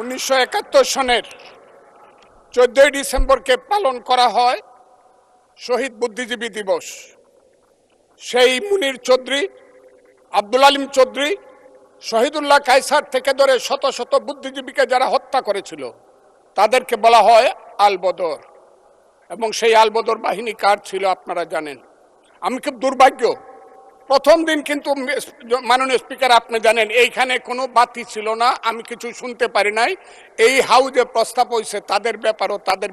1971 সনের 14 ডিসেম্বরকে পালন করা হয় শহীদ বুদ্ধিজীবী দিবস। সেই মুনির চৌধুরী, আব্দুল আলিম চৌধুরী, শহীদুল্লাহ কায়সার থেকে ধরে শত শত বুদ্ধিজীবীকে যারা হত্যা করেছিল তাদেরকে বলা হয় আলবদর। এবং সেই আলবদর বাহিনী কার ছিল আপনারা জানেন। আমি খুব দুর্ভাগ্য, প্রথম দিন কিন্তু মাননীয় স্পিকার আপনি জানেন এইখানে কোনো বাতি ছিল না, আমি কিছু শুনতে পারি নাই। এই হাউজে প্রস্তাব হয়েছে তাদের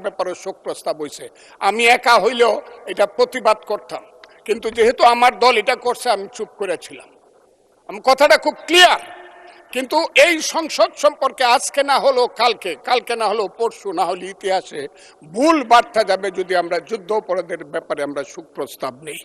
ব্যাপারও শোক প্রস্তাব হয়েছে। আমি একা হইলেও এটা প্রতিবাদ করতাম, কিন্তু যেহেতু আমার দল এটা করছে আমি চুপ করেছিলাম। আমি কথাটা খুব ক্লিয়ার। কিন্তু এই সংসদ সম্পর্কে আজকে না হলো কালকে না হলো পরশু, না হলে ইতিহাসে ভুল বার্তা যাবে যদি আমরা যুদ্ধ অপরাধের ব্যাপারে আমরা শোক প্রস্তাব নেই।